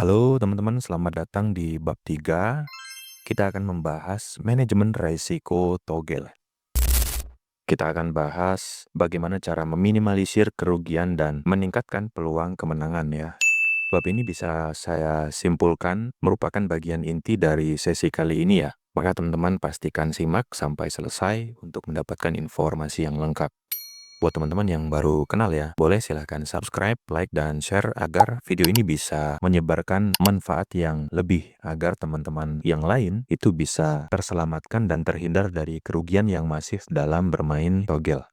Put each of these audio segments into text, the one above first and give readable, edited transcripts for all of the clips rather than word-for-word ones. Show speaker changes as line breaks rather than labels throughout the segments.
Halo teman-teman, selamat datang di bab 3. Kita akan membahas manajemen risiko togel. Kita akan bahas bagaimana cara meminimalisir kerugian dan meningkatkan peluang kemenangan ya. Bab ini bisa saya simpulkan merupakan bagian inti dari sesi kali ini ya. Maka teman-teman pastikan simak sampai selesai untuk mendapatkan informasi yang lengkap. Buat teman-teman yang baru kenal ya, boleh silahkan subscribe, like, dan share agar video ini bisa menyebarkan manfaat yang lebih agar teman-teman yang lain itu bisa terselamatkan dan terhindar dari kerugian yang masif dalam bermain togel.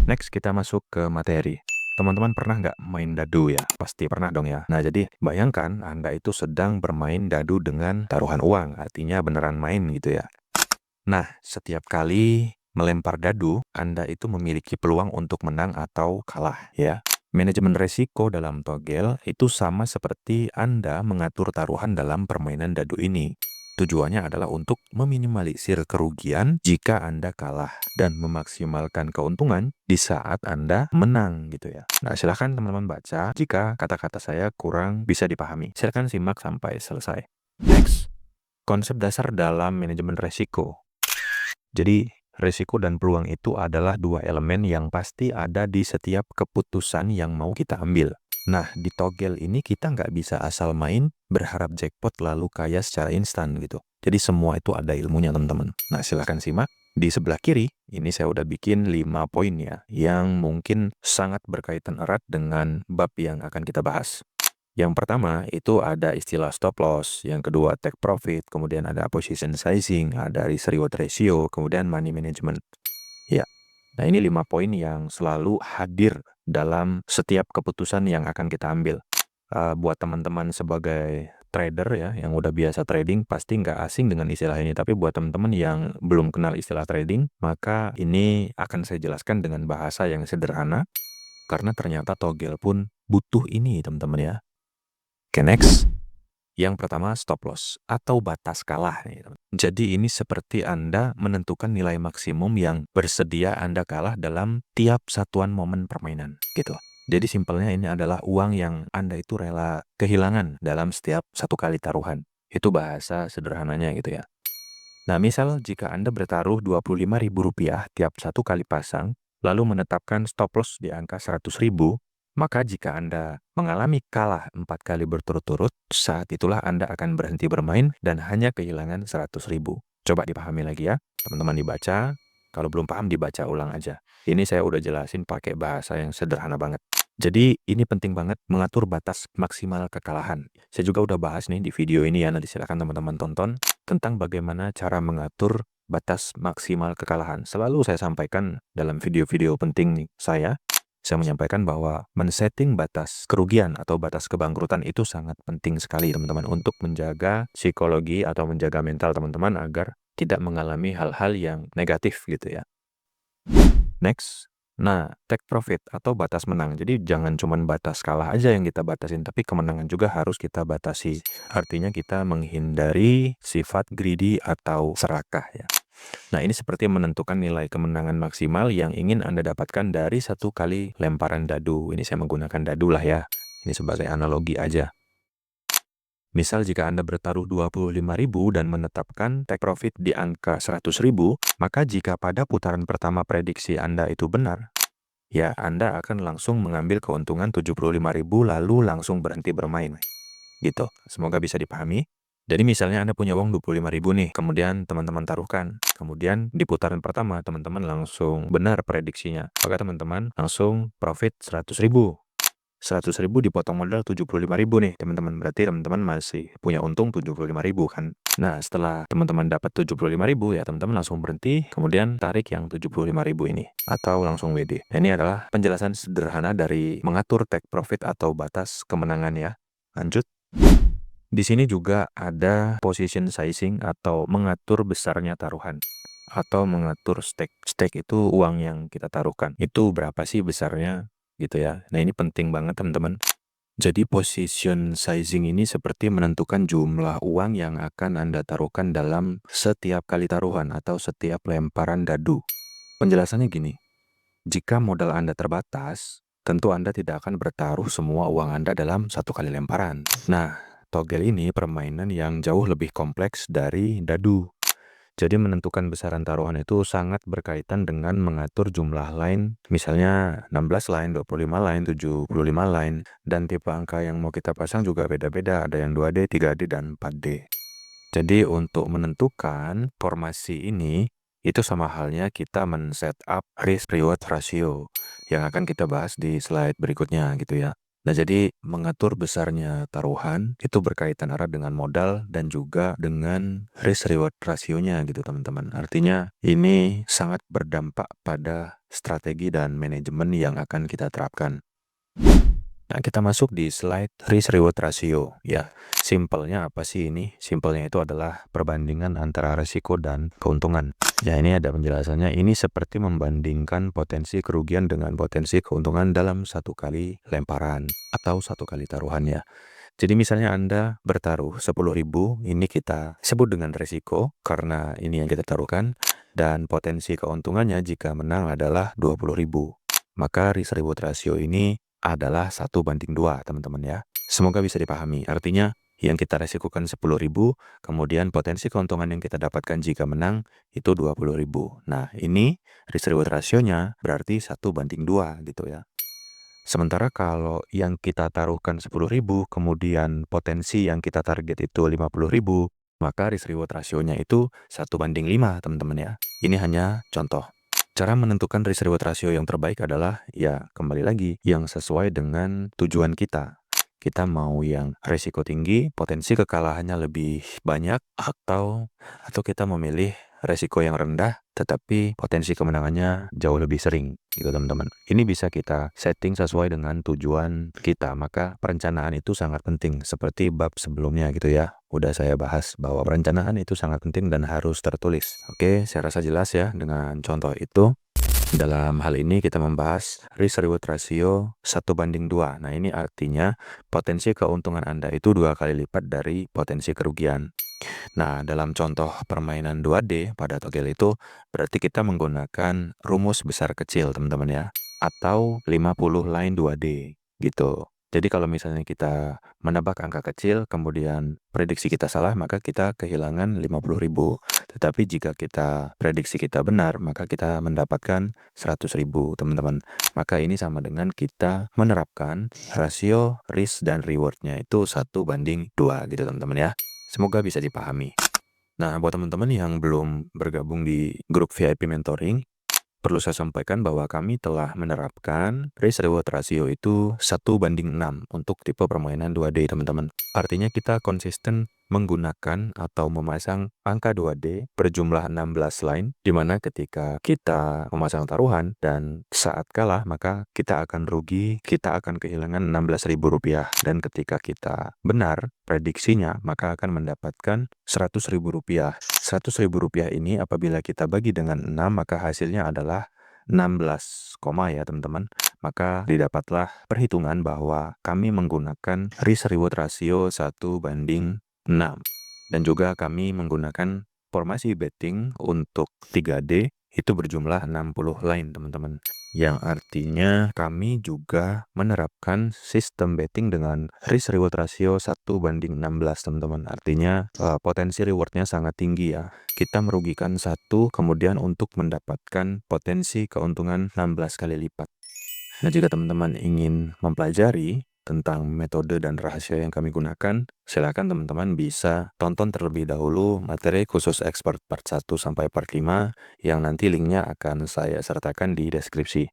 Next, kita masuk ke materi. Teman-teman pernah nggak main dadu ya? Pasti pernah dong ya. Nah, jadi bayangkan Anda itu sedang bermain dadu dengan taruhan uang, artinya beneran main gitu ya. Nah, setiap kali melempar dadu, Anda itu memiliki peluang untuk menang atau kalah ya. Manajemen resiko dalam togel itu sama seperti Anda mengatur taruhan dalam permainan dadu ini. Tujuannya adalah untuk meminimalisir kerugian jika Anda kalah dan memaksimalkan keuntungan di saat Anda menang gitu ya. Nah, silahkan teman-teman baca jika kata-kata saya kurang bisa dipahami. Silahkan simak sampai selesai. Next, konsep dasar dalam manajemen resiko. Jadi, risiko dan peluang itu adalah dua elemen yang pasti ada di setiap keputusan yang mau kita ambil. Nah, di togel ini kita nggak bisa asal main, berharap jackpot lalu kaya secara instan gitu. Jadi semua itu ada ilmunya teman-teman. Nah, silahkan simak. Di sebelah kiri, ini saya udah bikin 5 poin ya, yang mungkin sangat berkaitan erat dengan bab yang akan kita bahas. Yang pertama itu ada istilah stop loss, yang kedua take profit, kemudian ada position sizing, ada risk reward ratio, kemudian money management. Ya, nah ini 5 poin yang selalu hadir dalam setiap keputusan yang akan kita ambil. Buat teman-teman sebagai trader ya, yang udah biasa trading, pasti nggak asing dengan istilah ini. Tapi buat teman-teman yang belum kenal istilah trading, maka ini akan saya jelaskan dengan bahasa yang sederhana, karena ternyata togel pun butuh ini teman-teman ya. Oke, next. Yang pertama stop loss atau batas kalah nih. Jadi ini seperti Anda menentukan nilai maksimum yang bersedia Anda kalah dalam tiap satuan momen permainan gitu. Jadi simpelnya ini adalah uang yang Anda itu rela kehilangan dalam setiap satu kali taruhan. Itu bahasa sederhananya gitu ya. Nah, misal jika Anda bertaruh Rp25.000 tiap satu kali pasang, lalu menetapkan stop loss di angka 100.000, maka jika Anda mengalami kalah 4 kali berturut-turut, saat itulah Anda akan berhenti bermain dan hanya kehilangan 100.000. Coba dipahami lagi ya, teman-teman dibaca. Kalau belum paham dibaca ulang aja. Ini saya udah jelasin pakai bahasa yang sederhana banget. Jadi ini penting banget mengatur batas maksimal kekalahan. Saya juga udah bahas nih di video ini ya, nanti silakan teman-teman tonton tentang bagaimana cara mengatur batas maksimal kekalahan. Selalu saya sampaikan dalam video-video penting saya menyampaikan bahwa men-setting batas kerugian atau batas kebangkrutan itu sangat penting sekali teman-teman untuk menjaga psikologi atau menjaga mental teman-teman agar tidak mengalami hal-hal yang negatif gitu ya. Next. Nah, take profit atau batas menang. Jadi jangan cuma batas kalah aja yang kita batasin, tapi kemenangan juga harus kita batasi. Artinya kita menghindari sifat greedy atau serakah ya. Nah, ini seperti menentukan nilai kemenangan maksimal yang ingin Anda dapatkan dari satu kali lemparan dadu. Ini saya menggunakan dadu lah ya. Ini sebagai analogi aja. Misal jika Anda bertaruh 25.000 dan menetapkan take profit di angka 100.000, maka jika pada putaran pertama prediksi Anda itu benar, ya Anda akan langsung mengambil keuntungan 75.000 lalu langsung berhenti bermain. Gitu. Semoga bisa dipahami. Jadi misalnya Anda punya uang 25.000 nih, kemudian teman-teman taruhkan. Kemudian di putaran pertama teman-teman langsung benar prediksinya. Maka teman-teman langsung profit 100.000. 100.000 dipotong modal 75.000 nih teman-teman. Berarti teman-teman masih punya untung 75.000 kan. Nah, setelah teman-teman dapat 75.000 ya teman-teman langsung berhenti, kemudian tarik yang 75.000 ini atau langsung WD. Nah, ini adalah penjelasan sederhana dari mengatur take profit atau batas kemenangan ya. Lanjut. Di sini juga ada position sizing atau mengatur besarnya taruhan atau mengatur stake. Stake itu uang yang kita taruhkan. Itu berapa sih besarnya gitu ya. Nah, ini penting banget teman-teman. Jadi position sizing ini seperti menentukan jumlah uang yang akan Anda taruhkan dalam setiap kali taruhan atau setiap lemparan dadu. Penjelasannya gini, jika modal Anda terbatas, tentu Anda tidak akan bertaruh semua uang Anda dalam satu kali lemparan. Nah, togel ini permainan yang jauh lebih kompleks dari dadu. Jadi menentukan besaran taruhan itu sangat berkaitan dengan mengatur jumlah line, misalnya 16 line, 25 line, 75 line, dan tipe angka yang mau kita pasang juga beda-beda, ada yang 2D, 3D, dan 4D. Jadi untuk menentukan formasi ini, itu sama halnya kita men-setup risk-reward ratio, yang akan kita bahas di slide berikutnya gitu ya. Nah, jadi mengatur besarnya taruhan itu berkaitan erat dengan modal dan juga dengan risk reward rasionya gitu teman-teman. Artinya ini sangat berdampak pada strategi dan manajemen yang akan kita terapkan. Nah, kita masuk di slide risk reward ratio ya. Simpelnya apa sih ini? Simpelnya itu adalah perbandingan antara risiko dan keuntungan. Ya, ini ada penjelasannya. Ini seperti membandingkan potensi kerugian dengan potensi keuntungan dalam satu kali lemparan atau satu kali taruhan ya. Jadi misalnya Anda bertaruh 10.000, ini kita sebut dengan risiko karena ini yang kita taruhkan, dan potensi keuntungannya jika menang adalah 20.000. Maka risk reward ratio ini adalah 1:2, teman-teman ya. Semoga bisa dipahami. Artinya yang kita resikokan 10.000, kemudian potensi keuntungan yang kita dapatkan jika menang itu 20.000. Nah, ini risk reward rasionya berarti 1:2 gitu ya. Sementara kalau yang kita taruhkan 10.000, kemudian potensi yang kita target itu 50.000, maka risk reward rasionya itu 1:5, teman-teman ya. Ini hanya contoh. Cara menentukan risk reward ratio yang terbaik adalah ya kembali lagi yang sesuai dengan tujuan kita. Kita mau yang risiko tinggi, potensi kekalahannya lebih banyak, atau kita memilih resiko yang rendah tetapi potensi kemenangannya jauh lebih sering gitu teman-teman. Ini bisa kita setting sesuai dengan tujuan kita. Maka perencanaan itu sangat penting seperti bab sebelumnya gitu ya. Udah saya bahas bahwa perencanaan itu sangat penting dan harus tertulis. Oke, saya rasa jelas ya dengan contoh itu. Dalam hal ini kita membahas risk reward ratio 1:2. Nah, ini artinya potensi keuntungan Anda itu 2 kali lipat dari potensi kerugian. Nah, dalam contoh permainan 2D pada togel itu berarti kita menggunakan rumus besar kecil, teman-teman ya, atau 50 line 2D gitu. Jadi kalau misalnya kita menebak angka kecil, kemudian prediksi kita salah, maka kita kehilangan 50.000. Tetapi jika kita prediksi kita benar, maka kita mendapatkan 100.000, teman-teman. Maka ini sama dengan kita menerapkan rasio risk dan rewardnya itu 1:2 gitu, teman-teman ya. Semoga bisa dipahami. Nah, buat teman-teman yang belum bergabung di grup VIP mentoring, perlu saya sampaikan bahwa kami telah menerapkan risk reward ratio itu 1:6 untuk tipe permainan 2D, teman-teman. Artinya kita konsisten menggunakan atau memasang angka 2D berjumlah 16 line, di mana ketika kita memasang taruhan dan saat kalah, maka kita akan rugi, kita akan kehilangan Rp16.000. Dan ketika kita benar prediksinya, maka akan mendapatkan Rp100.000. Rp100.000 ini apabila kita bagi dengan 6, maka hasilnya adalah 16 koma ya teman-teman. Maka didapatlah perhitungan bahwa kami menggunakan risk reward ratio 1:6. Dan juga kami menggunakan formasi betting untuk 3D itu berjumlah 60 line, teman-teman. Yang artinya kami juga menerapkan sistem betting dengan risk reward ratio 1:16, teman-teman. Artinya potensi rewardnya sangat tinggi ya. Kita merugikan 1, kemudian untuk mendapatkan potensi keuntungan 16 kali lipat. Nah, jika teman-teman ingin mempelajari tentang metode dan rahasia yang kami gunakan, silakan teman-teman bisa tonton terlebih dahulu materi khusus expert part 1 sampai part 5 yang nanti linknya akan saya sertakan di deskripsi.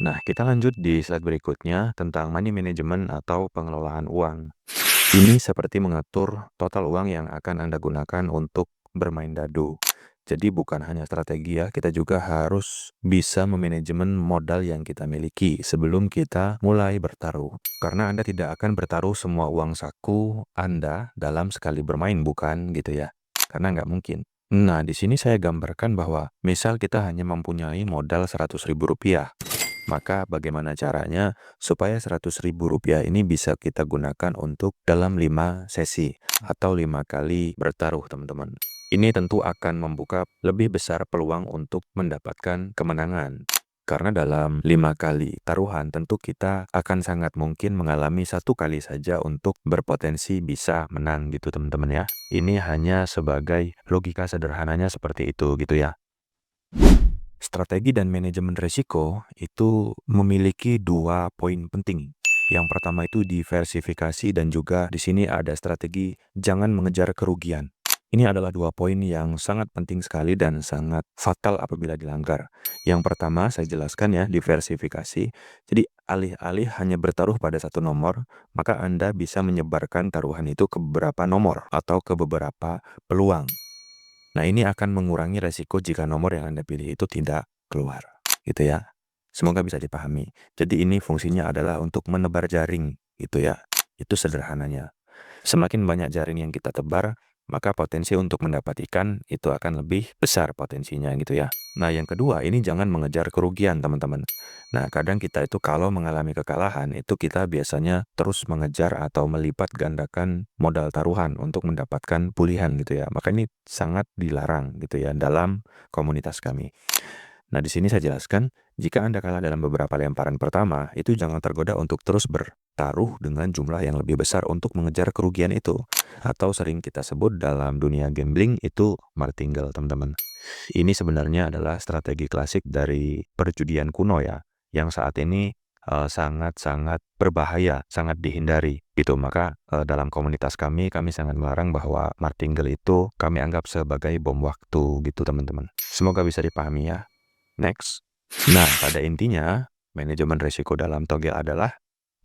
Nah, kita lanjut di slide berikutnya tentang money management atau pengelolaan uang. Ini seperti mengatur total uang yang akan Anda gunakan untuk bermain dadu. Jadi bukan hanya strategi ya, kita juga harus bisa memanajemen modal yang kita miliki sebelum kita mulai bertaruh. Karena Anda tidak akan bertaruh semua uang saku Anda dalam sekali bermain, bukan gitu ya. Karena nggak mungkin. Nah, di sini saya gambarkan bahwa misal kita hanya mempunyai modal Rp100.000. Maka bagaimana caranya supaya Rp100.000 ini bisa kita gunakan untuk dalam 5 sesi atau 5 kali bertaruh, teman-teman. Ini tentu akan membuka lebih besar peluang untuk mendapatkan kemenangan. Karena dalam 5 kali taruhan tentu kita akan sangat mungkin mengalami 1 kali saja untuk berpotensi bisa menang gitu teman-teman ya. Ini hanya sebagai logika sederhananya seperti itu gitu ya. Strategi dan manajemen risiko itu memiliki 2 poin penting. Yang pertama itu diversifikasi dan juga di sini ada strategi jangan mengejar kerugian. Ini adalah 2 poin yang sangat penting sekali dan sangat fatal apabila dilanggar. Yang pertama saya jelaskan ya, diversifikasi. Jadi alih-alih hanya bertaruh pada 1 nomor, maka Anda bisa menyebarkan taruhan itu ke beberapa nomor atau ke beberapa peluang. Nah, ini akan mengurangi resiko jika nomor yang Anda pilih itu tidak keluar, gitu ya. Semoga bisa dipahami. Jadi ini fungsinya adalah untuk menebar jaring, gitu ya. Itu sederhananya. Semakin banyak jaring yang kita tebar, maka potensi untuk mendapat ikan itu akan lebih besar potensinya gitu ya. Nah, yang kedua, ini jangan mengejar kerugian, teman-teman. Nah, kadang kita itu kalau mengalami kekalahan, itu kita biasanya terus mengejar atau melipat gandakan modal taruhan untuk mendapatkan pulihan gitu ya. Maka ini sangat dilarang gitu ya dalam komunitas kami. Nah, di sini saya jelaskan, jika Anda kalah dalam beberapa lemparan pertama, itu jangan tergoda untuk terus bertaruh dengan jumlah yang lebih besar untuk mengejar kerugian itu. Atau sering kita sebut dalam dunia gambling itu martingale, teman-teman. Ini sebenarnya adalah strategi klasik dari perjudian kuno ya, yang saat ini sangat-sangat berbahaya, sangat dihindari gitu. Maka dalam komunitas kami sangat melarang bahwa martingale itu kami anggap sebagai bom waktu gitu teman-teman. Semoga bisa dipahami ya. Next. Nah, pada intinya, manajemen risiko dalam togel adalah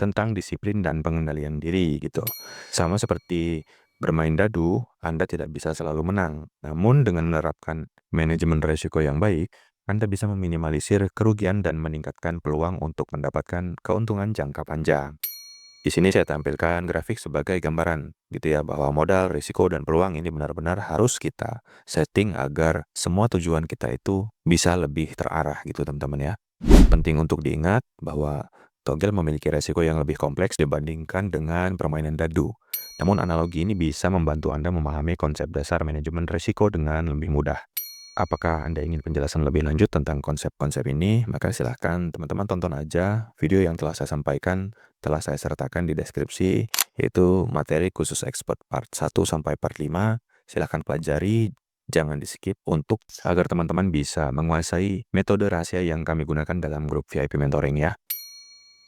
tentang disiplin dan pengendalian diri gitu. Sama seperti bermain dadu, Anda tidak bisa selalu menang. Namun dengan menerapkan manajemen risiko yang baik, Anda bisa meminimalisir kerugian dan meningkatkan peluang untuk mendapatkan keuntungan jangka panjang. Di sini saya tampilkan grafik sebagai gambaran gitu ya, bahwa modal, risiko, dan peluang ini benar-benar harus kita setting agar semua tujuan kita itu bisa lebih terarah gitu teman-teman ya. Penting untuk diingat bahwa togel memiliki resiko yang lebih kompleks dibandingkan dengan permainan dadu. Namun analogi ini bisa membantu Anda memahami konsep dasar manajemen risiko dengan lebih mudah. Apakah Anda ingin penjelasan lebih lanjut tentang konsep-konsep ini? Maka silahkan teman-teman tonton aja video yang telah saya sampaikan, telah saya sertakan di deskripsi, yaitu materi khusus expert part 1 sampai part 5. Silahkan pelajari, jangan di-skip untuk agar teman-teman bisa menguasai metode rahasia yang kami gunakan dalam grup VIP mentoring ya.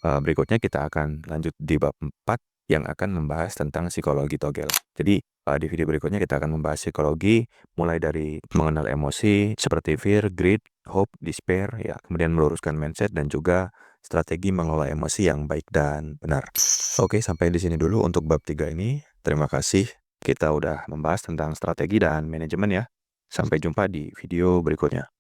Berikutnya kita akan lanjut di bab 4 yang akan membahas tentang psikologi togel. Jadi di video berikutnya kita akan membahas psikologi mulai dari mengenal emosi seperti fear, greed, hope, despair ya, kemudian meluruskan mindset dan juga strategi mengelola emosi yang baik dan benar. Oke, sampai di sini dulu untuk bab 3 ini. Terima kasih. Kita udah membahas tentang strategi dan manajemen ya. Sampai jumpa di video berikutnya.